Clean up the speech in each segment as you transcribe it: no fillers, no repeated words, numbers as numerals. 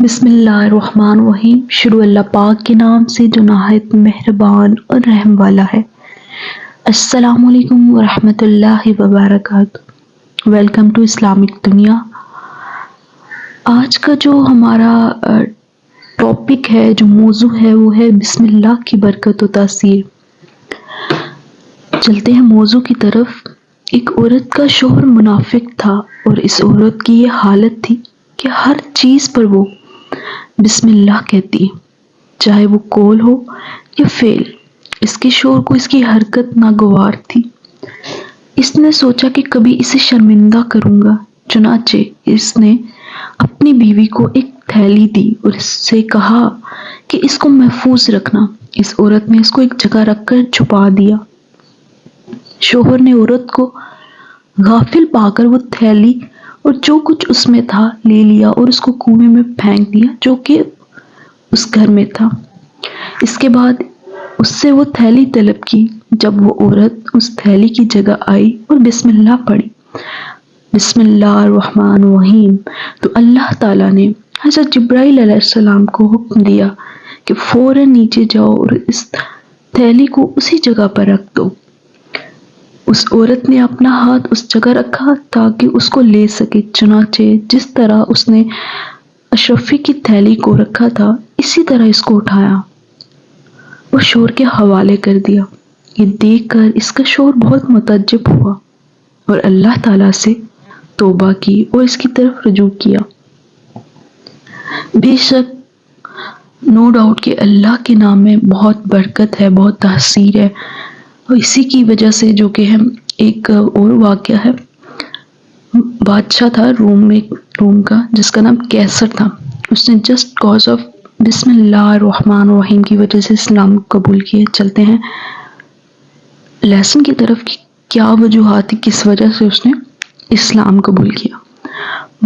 बिस्मिल्लाहिर्रहमानिर्रहीम। शुरू अल्लाह पाक के नाम से जो नहायत मेहरबान और रहम वाला है। अस्सलामु अलैकुम वरहमतुल्लाहि वबरकातुहू। वेलकम टू इस्लामिक दुनिया। आज का जो हमारा टॉपिक है, जो मौजू है, वो है बिस्मिल्लाह की बरकत व तासीर। चलते हैं मौजू की तरफ। एक औरत का शौहर मुनाफिक था और इस औरत की ये हालत थी कि हर चीज़ पर वो बिस्मिल्लाह कहती, चाहे वो कौल हो या फेल। इसके शौहर को इसकी हरकत नागवार थी। इसने सोचा कि कभी इसे शर्मिंदा करूंगा। चुनाचे इसने अपनी बीवी को एक थैली दी और इससे कहा कि इसको महफूज रखना। इस औरत ने इसको एक जगह रखकर छुपा दिया। शौहर ने औरत को गाफिल पाकर वो थैली और जो कुछ उसमें था ले लिया और उसको कुएं में फेंक दिया, जो कि उस घर में था। इसके बाद उससे वो थैली तलब की। जब वो औरत उस थैली की जगह आई और बिस्मिल्लाह पढ़ी, बिस्मिल्लाहिर्रहमानिर्रहीम, तो अल्लाह ताला ने हज़रत जिब्राइल अलैहिस्सलाम को हुक्म दिया कि फौरन नीचे जाओ और इस थैली को उसी जगह पर रख दो। उस औरत ने अपना हाथ उस जगह रखा ताकि उसको ले सके। चुनाचे जिस तरह उसने अशरफी की थैली को रखा था, इसी तरह इसको उठाया और शौहर के हवाले कर दिया। ये देखकर इसका शौहर बहुत मुतअज्जिब हुआ और अल्लाह ताला से तौबा की और इसकी तरफ रुजू किया। बेशक नो डाउट कि अल्लाह के नाम में बहुत बरकत है, बहुत तासीर है। और इसी की वजह से जो कि हम एक और वाक़या है, बादशाह था रोम का, जिसका नाम कैसर था। उसने जस्ट कॉज ऑफ बिस्मिल्लाहिर्रहमानिर्रहीम की वजह से इस्लाम कबूल किया। चलते हैं लेसन की तरफ कि क्या वजूहात थी, किस वजह से उसने इस्लाम कबूल किया।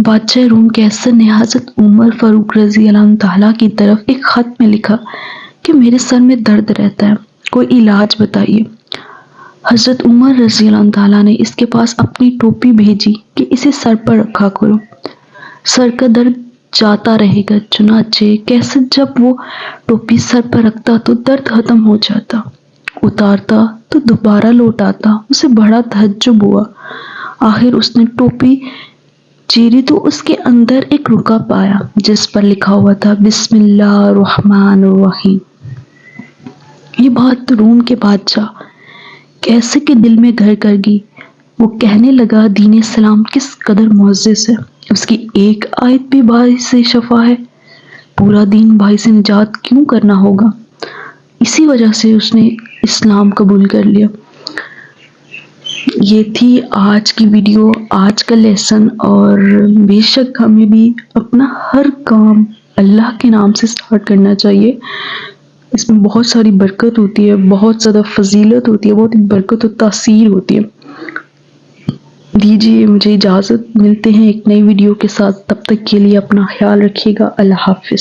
बादशाह रोम कैसर ने हज़रत उमर फ़ारूक रज़ी अल्लाह तआला की तरफ एक ख़त में लिखा कि मेरे सर में दर्द रहता है, कोई इलाज बताइए। हज़रत उमर रज़ी अल्लाह तआला ने इसके पास अपनी टोपी भेजी कि इसे सर पर रखा करो, सर का दर्द जाता रहेगा। चुनाचे कैसे जब वो टोपी सर पर रखता तो दर्द खत्म हो जाता, उतारता तो दोबारा लौट आता। उसे बड़ा तहज्जुब हुआ। आखिर उसने टोपी चीरी तो उसके अंदर एक रुका पाया जिस पर लिखा हुआ था बिस्मिल्लाहिर्रहमानिर्रहीम। ये बात रोम के बादशाह कैसे के दिल में घर कर गई। वो कहने लगा, दीन इस्लाम किस कदर मुअज़्ज़ज़ है, उसकी एक आयत भी भाई से शफा है, पूरा दीन भाई से निजात क्यों करना होगा। इसी वजह से उसने इस्लाम कबूल कर लिया। ये थी आज की वीडियो, आज का लेसन। और बेशक हमें भी अपना हर काम अल्लाह के नाम से स्टार्ट करना चाहिए। इसमें बहुत सारी बरकत होती है, बहुत ज़्यादा फजीलत होती है, बहुत बरकत और तासीर होती है। दीजिए मुझे इजाज़त, मिलते हैं एक नई वीडियो के साथ। तब तक के लिए अपना ख्याल रखिएगा। अल्लाह हाफ़िज़।